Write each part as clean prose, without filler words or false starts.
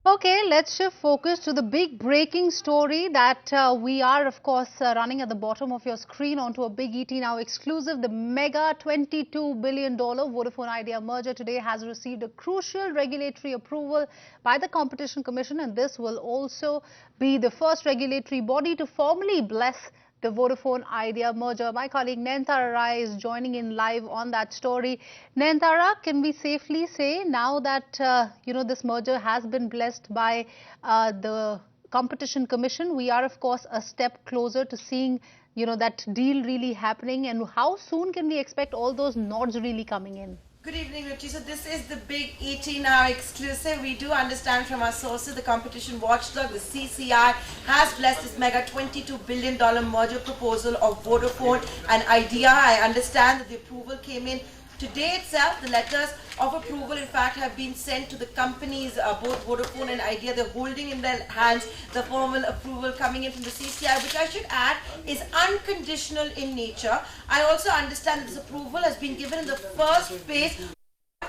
Okay, let's shift focus to the big breaking story that we are, of course, running at the bottom of your screen onto a big ET Now exclusive. The mega $22 billion Vodafone-Idea merger today has received a crucial regulatory approval by the Competition Commission, and this will also be the first regulatory body to formally bless the Vodafone-Idea merger. My colleague Nayantara is joining in live on that story. Nayantara, can we safely say now that this merger has been blessed by the Competition Commission, we are of course a step closer to seeing that deal really happening, and how soon can we expect all those nods really coming in? Good evening, Ruchi. So this is the big ET Now exclusive. We do understand from our sources, the competition watchdog, the CCI, has blessed this mega $22 billion merger proposal of Vodafone and Idea. I understand that the approval came in today itself. The letters of approval, in fact, have been sent to the companies, both Vodafone and Idea. They're holding in their hands the formal approval coming in from the CCI, which I should add is unconditional in nature. I also understand that this approval has been given in the first phase,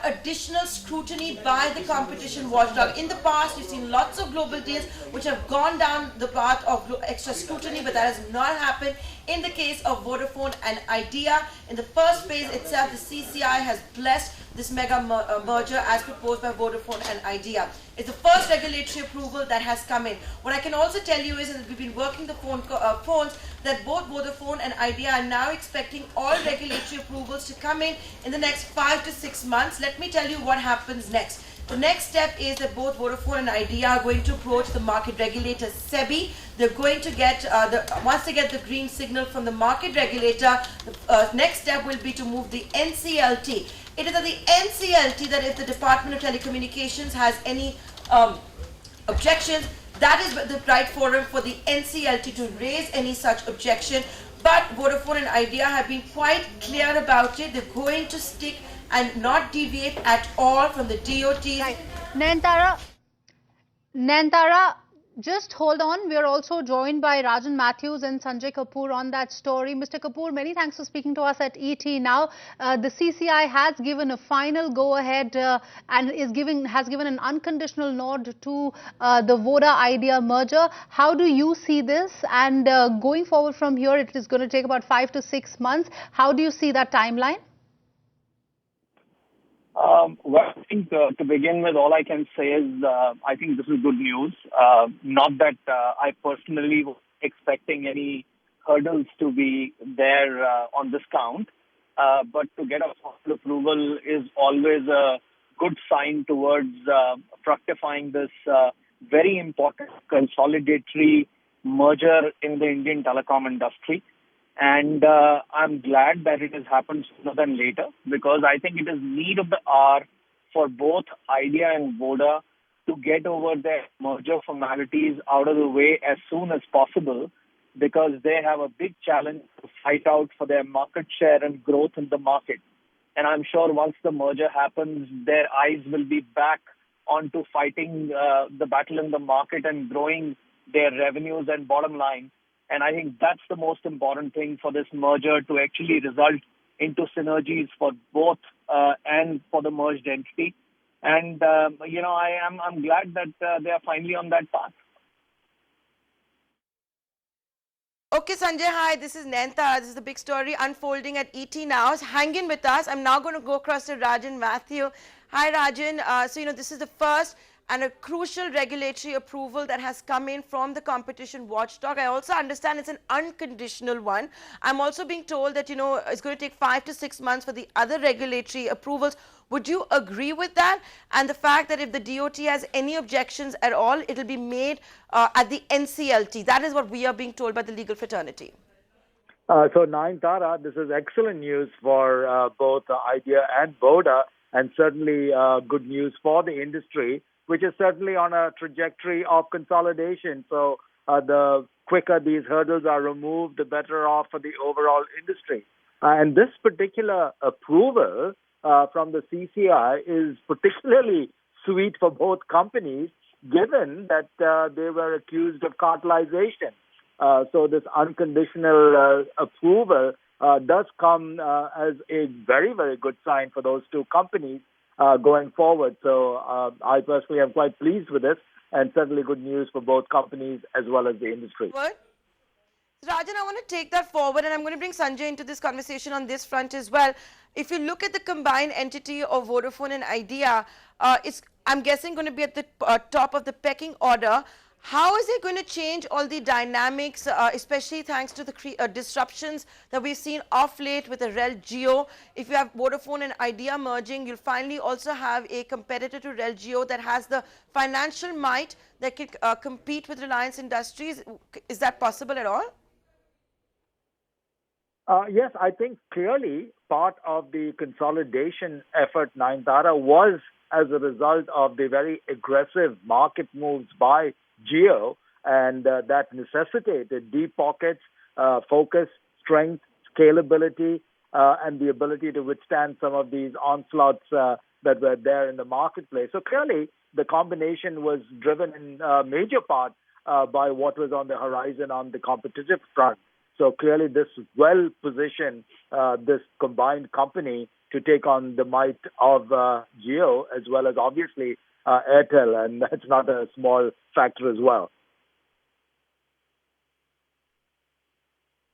additional scrutiny by the competition watchdog. In the past, you've seen lots of global deals which have gone down the path of extra scrutiny, but that has not happened in the case of Vodafone and Idea. In the first phase itself, the CCI has blessed this mega merger as proposed by Vodafone and Idea. It's the first regulatory approval that has come in. What I can also tell you is that we've been working the phones that both Vodafone and Idea are now expecting all regulatory approvals to come in the next 5 to 6 months. Let me tell you what happens next. The next step is that both Vodafone and Idea are going to approach the market regulator, SEBI. They're going to get, once they get the green signal from the market regulator, the next step will be to move the NCLT. It is at the NCLT that if the Department of Telecommunications has any objections, that is the right forum for the NCLT to raise any such objection. But Vodafone and Idea have been quite clear about it. They're going to stick and not deviate at all from the DOT's. Right. Nayantara, just hold on. We are also joined by Rajan Matthews and Sanjay Kapoor on that story. Mr. Kapoor, many thanks for speaking to us at ET Now. The CCI has given a final go-ahead and has given an unconditional nod to the Voda-Idea merger. How do you see this? And going forward from here, it is going to take about 5 to 6 months. How do you see that timeline? Well, I think to begin with, all I can say is I think this is good news. Not that I personally was expecting any hurdles to be there on this count, but to get a formal approval is always a good sign towards fructifying this very important consolidatory merger in the Indian telecom industry. And I'm glad that it has happened sooner than later, because I think it is need of the hour for both Idea and Voda to get over their merger formalities out of the way as soon as possible, because they have a big challenge to fight out for their market share and growth in the market. And I'm sure once the merger happens, their eyes will be back onto fighting the battle in the market and growing their revenues and bottom line. And I think that's the most important thing for this merger to actually result into synergies for both and for the merged entity. And, I'm glad that they are finally on that path. Okay, Sanjay, hi, this is Nayantara. This is the big story unfolding at ET Now. Hang in with us. I'm now going to go across to Rajan Matthew. Hi, Rajan. This is the first and a crucial regulatory approval that has come in from the competition watchdog. I also understand it's an unconditional one. I'm also being told that, it's going to take 5 to 6 months for the other regulatory approvals. Would you agree with that? And the fact that if the DOT has any objections at all, it'll be made at the NCLT. That is what we are being told by the legal fraternity. So, Nayantara, this is excellent news for both Idea and Voda, and certainly good news for the industry, which is certainly on a trajectory of consolidation. So the quicker these hurdles are removed, the better off for the overall industry. And this particular approval from the CCI is particularly sweet for both companies, given that they were accused of cartelization. So this unconditional approval does come as a very, very good sign for those two companies. going forward. So I personally am quite pleased with this, and certainly good news for both companies as well as the industry. What? Rajan, I want to take that forward, and I'm going to bring Sanjay into this conversation on this front as well. If you look at the combined entity of Vodafone and Idea, it's, I'm guessing, going to be at the top of the pecking order. How is it going to change all the dynamics, especially thanks to the disruptions that we've seen off late with the Rel Geo? If you have Vodafone and Idea merging, you'll finally also have a competitor to Rel Geo that has the financial might that can compete with Reliance Industries. Is that possible at all? Yes, I think clearly part of the consolidation effort, Nayantara, was as a result of the very aggressive market moves by Geo, and that necessitated deep pockets, focus, strength, scalability, and the ability to withstand some of these onslaughts that were there in the marketplace. So clearly, the combination was driven in major part by what was on the horizon on the competitive front. So clearly, this well positioned this combined company to take on the might of Geo as well as obviously Airtel, and that's not a small factor as well.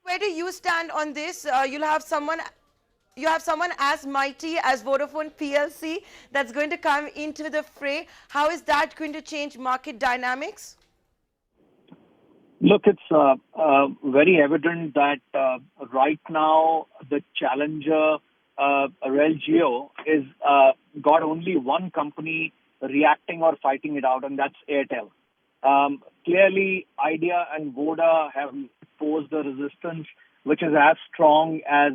Where do you stand on this? You have someone as mighty as Vodafone PLC that's going to come into the fray. How is that going to change market dynamics? Look, it's very evident that right now the challenger, Rel Geo, is got only one company reacting or fighting it out, and that's Airtel. Clearly, Idea and Voda have posed a resistance which is as strong as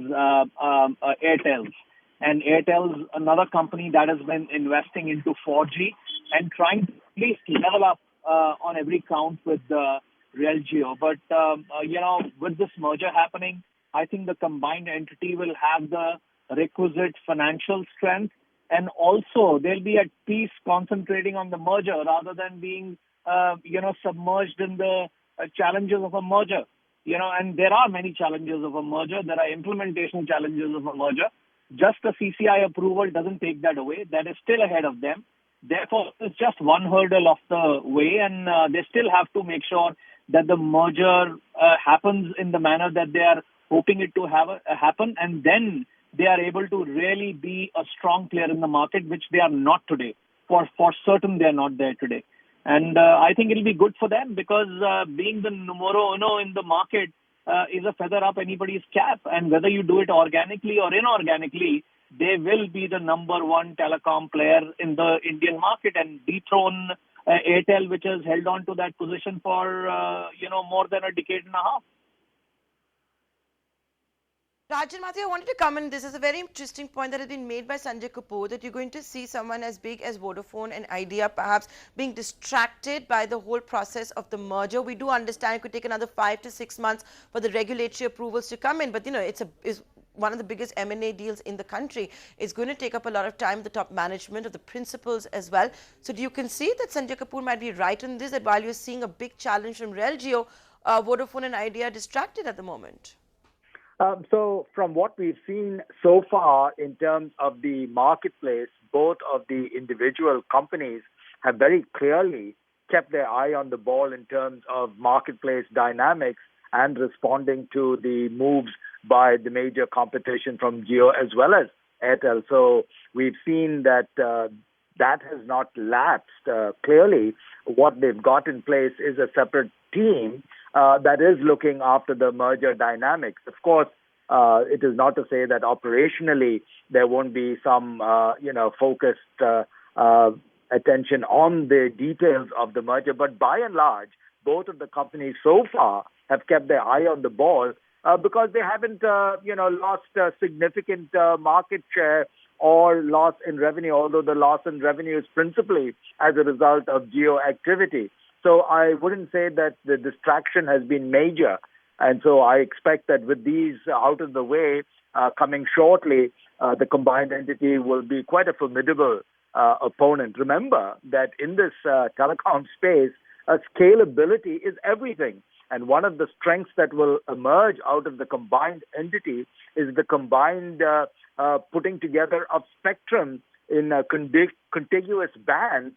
Airtel's. And Airtel's another company that has been investing into 4G and trying to at least level up on every count with Rel Geo. But, with this merger happening, I think the combined entity will have the requisite financial strength, and also they'll be at peace concentrating on the merger rather than being, submerged in the challenges of a merger. And there are many challenges of a merger. There are implementation challenges of a merger. Just a CCI approval doesn't take that away. That is still ahead of them. Therefore, it's just one hurdle off the way, and they still have to make sure that the merger happens in the manner that they are hoping it to happen, and then they are able to really be a strong player in the market, which they are not today. For certain, they are not there today. And I think it'll be good for them because being the numero uno in the market is a feather up anybody's cap. And whether you do it organically or inorganically, they will be the number one telecom player in the Indian market and dethrone Airtel, which has held on to that position for, more than a decade and a half. Rajan Mathur, I wanted to comment. This is a very interesting point that has been made by Sanjay Kapoor, that you're going to see someone as big as Vodafone and Idea perhaps being distracted by the whole process of the merger. We do understand it could take another 5 to 6 months for the regulatory approvals to come in, but it's one of the biggest M&A deals in the country. It's going to take up a lot of time, the top management of the principals as well. So do you concede that Sanjay Kapoor might be right in this, that while you're seeing a big challenge from Rel Geo, Vodafone and Idea are distracted at the moment? So from what we've seen so far in terms of the marketplace, both of the individual companies have very clearly kept their eye on the ball in terms of marketplace dynamics and responding to the moves by the major competition from Jio as well as Airtel. So we've seen that that has not lapsed. Clearly, what they've got in place is a separate team that is looking after the merger dynamics. Of course, it is not to say that operationally there won't be some, focused attention on the details of the merger. But by and large, both of the companies so far have kept their eye on the ball because they haven't, lost significant market share or loss in revenue, although the loss in revenue is principally as a result of Jio activity. So I wouldn't say that the distraction has been major. And so I expect that with these out of the way, coming shortly, the combined entity will be quite a formidable opponent. Remember that in this telecom space, scalability is everything. And one of the strengths that will emerge out of the combined entity is the combined putting together of spectrum in contiguous bands,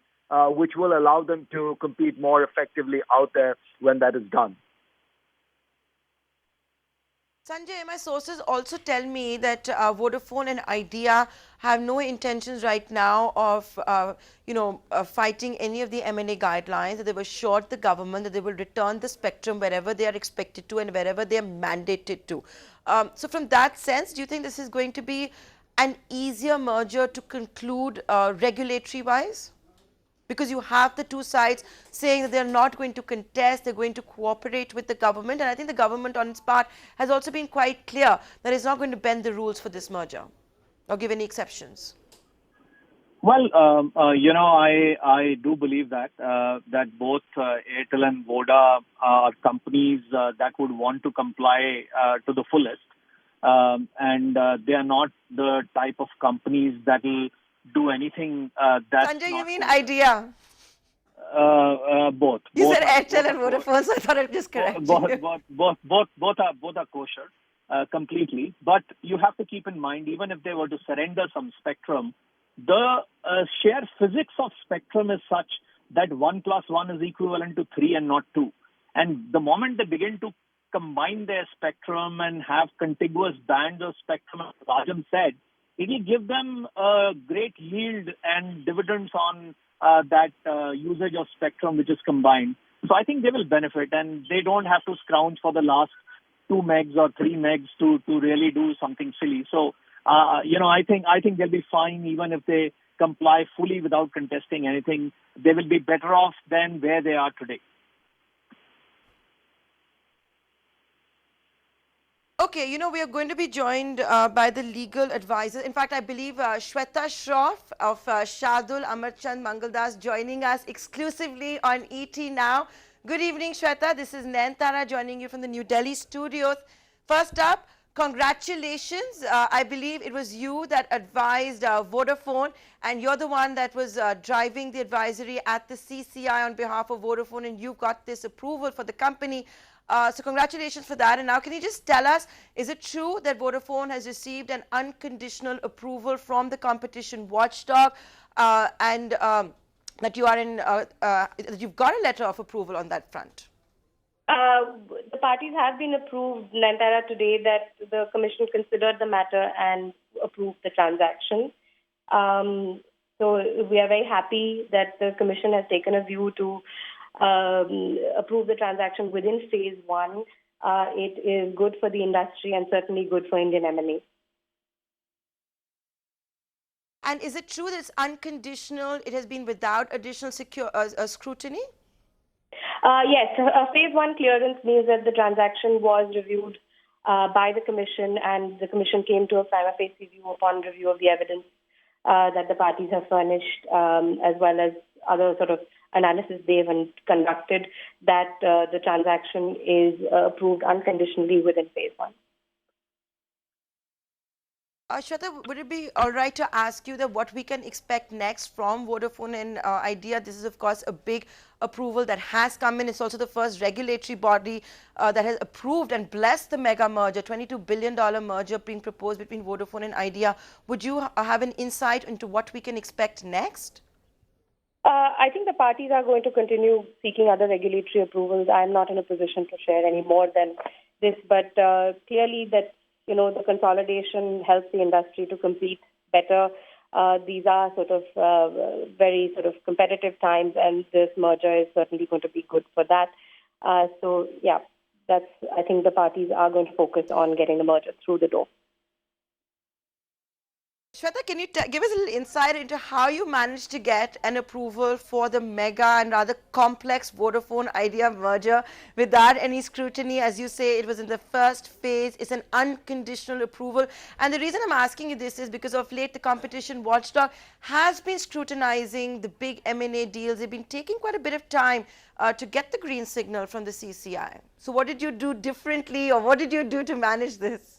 which will allow them to compete more effectively out there when that is done. Sanjay, my sources also tell me that Vodafone and Idea have no intentions right now of, fighting any of the M&A guidelines, that they will assured the government that they will return the spectrum wherever they are expected to and wherever they are mandated to. So from that sense, do you think this is going to be an easier merger to conclude regulatory-wise? Because you have the two sides saying that they're not going to contest, they're going to cooperate with the government. And I think the government on its part has also been quite clear that it's not going to bend the rules for this merger or give any exceptions. Well, I do believe that both Airtel and Voda are companies that would want to comply to the fullest. And they are not the type of companies that will do anything that's Sanjay, not you mean Idea? Both. You both said are, Airtel and Vodafone, so I thought I'd just correct you. both are kosher completely. But you have to keep in mind, even if they were to surrender some spectrum, the sheer physics of spectrum is such that 1 + 1 is equivalent to 3 and not 2. And the moment they begin to combine their spectrum and have contiguous bands of spectrum, as Rajan said, it will give them a great yield and dividends on that usage of spectrum which is combined. So I think they will benefit, and they don't have to scrounge for the last 2 megs or 3 megs to really do something silly. So, I think they'll be fine even if they comply fully without contesting anything. They will be better off than where they are today. Okay, we are going to be joined by the legal advisor. In fact, I believe Shweta Shroff of Shardul Amarchand Mangaldas joining us exclusively on ET Now. Good evening, Shweta. This is Nayantara joining you from the New Delhi studios. First up, congratulations. I believe it was you that advised Vodafone, and you're the one that was driving the advisory at the CCI on behalf of Vodafone, and you got this approval for the company. So congratulations for that. And now can you just tell us, is it true that Vodafone has received an unconditional approval from the competition watchdog and that you are that you've got a letter of approval on that front? The parties have been approved, Nayantara, today that the Commission considered the matter and approved the transaction. So we are very happy that the Commission has taken a view to approve the transaction within phase 1. It is good for the industry and certainly good for Indian M&A. And is it true that it's unconditional? It has been without additional scrutiny? Yes, phase 1 clearance means that the transaction was reviewed by the Commission, and the Commission came to a prima facie view upon review of the evidence that the parties have furnished, as well as other sort of analysis they've conducted, that the transaction is approved unconditionally within phase 1. Shweta, would it be all right to ask you that what we can expect next from Vodafone and Idea? This is, of course, a big approval that has come in. It's also the first regulatory body that has approved and blessed the mega merger, $22 billion merger being proposed between Vodafone and Idea. Would you have an insight into what we can expect next? I think the parties are going to continue seeking other regulatory approvals. I'm not in a position to share any more than this, but clearly that the consolidation helps the industry to compete better. These are sort of very sort of competitive times, and this merger is certainly going to be good for that. So, yeah, I think the parties are going to focus on getting the merger through the door. Shweta, can you give us a little insight into how you managed to get an approval for the mega and rather complex Vodafone Idea merger without any scrutiny? As you say, it was in the first phase. It's an unconditional approval. And the reason I'm asking you this is because of late the competition watchdog has been scrutinizing the big M&A deals. They've been taking quite a bit of time to get the green signal from the CCI. So what did you do differently, or what did you do to manage this?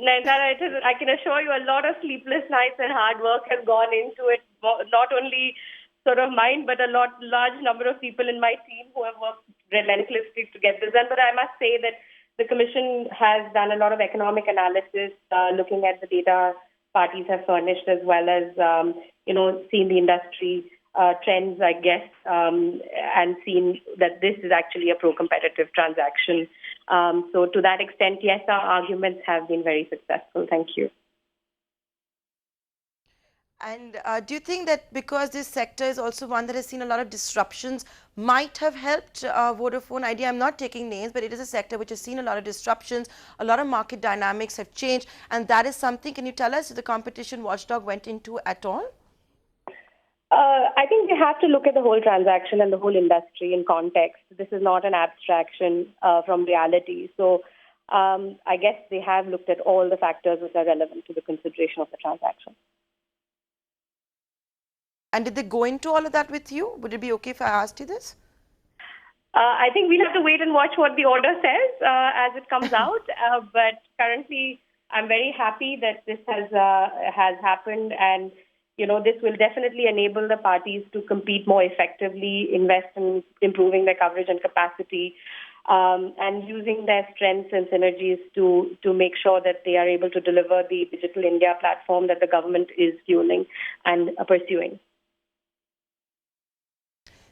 Nayantara, I can assure you a lot of sleepless nights and hard work has gone into it, not only sort of mine, but a large number of people in my team who have worked relentlessly to get this done. But I must say that the Commission has done a lot of economic analysis, looking at the data parties have furnished, as well as, seen the industry trends, I guess, and seen that this is actually a pro-competitive transaction. So to that extent, yes, our arguments have been very successful. Thank you. And do you think that because this sector is also one that has seen a lot of disruptions, might have helped Vodafone-Idea? I'm not taking names, but it is a sector which has seen a lot of disruptions, a lot of market dynamics have changed, and that is something, can you tell us, the competition watchdog went into at all? I think we have to look at the whole transaction and the whole industry in context. This is not an abstraction from reality. So I guess they have looked at all the factors which are relevant to the consideration of the transaction. And did they go into all of that with you? Would it be okay if I asked you this? I think we'll have to wait and watch what the order says as it comes out. But currently, I'm very happy that this has happened, and this will definitely enable the parties to compete more effectively, invest in improving their coverage and capacity, and using their strengths and synergies to make sure that they are able to deliver the Digital India platform that the government is fueling and pursuing.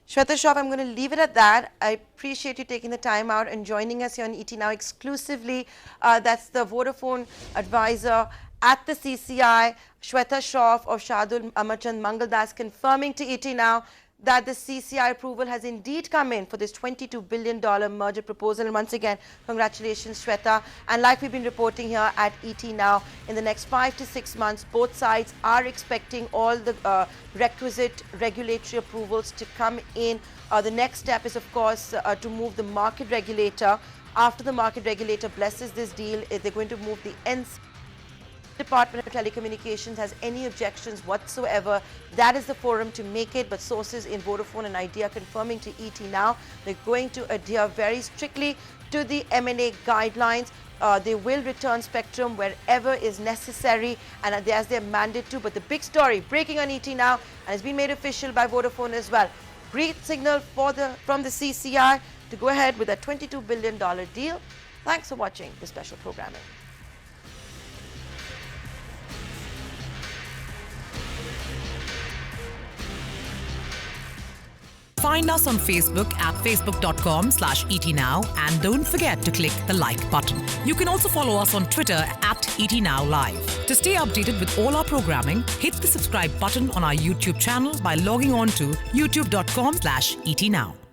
Shweta Shroff, I'm going to leave it at that. I appreciate you taking the time out and joining us here on ET Now exclusively. That's the Vodafone advisor at the CCI, Shweta Shroff of Shardul Amarchand Mangaldas, confirming to ET Now that the CCI approval has indeed come in for this $22 billion merger proposal. And once again, congratulations, Shweta. And like we've been reporting here at ET Now, in the next 5 to 6 months, both sides are expecting all the requisite regulatory approvals to come in. The next step is, of course, to move the market regulator. After the market regulator blesses this deal, they're going to move the Department of Telecommunications has any objections whatsoever. That is the forum to make it, but sources in Vodafone and Idea confirming to ET Now they're going to adhere very strictly to the M&A guidelines. They will return spectrum wherever is necessary and as they're mandated to. But the big story breaking on ET Now, and it's been made official by Vodafone as well. Great signal from the CCI to go ahead with a $22 billion deal. Thanks for watching the special programming. Find us on Facebook at facebook.com/ETNow and don't forget to click the like button. You can also follow us on Twitter at ETNowLive. To stay updated with all our programming, hit the subscribe button on our YouTube channel by logging on to youtube.com/ETNow.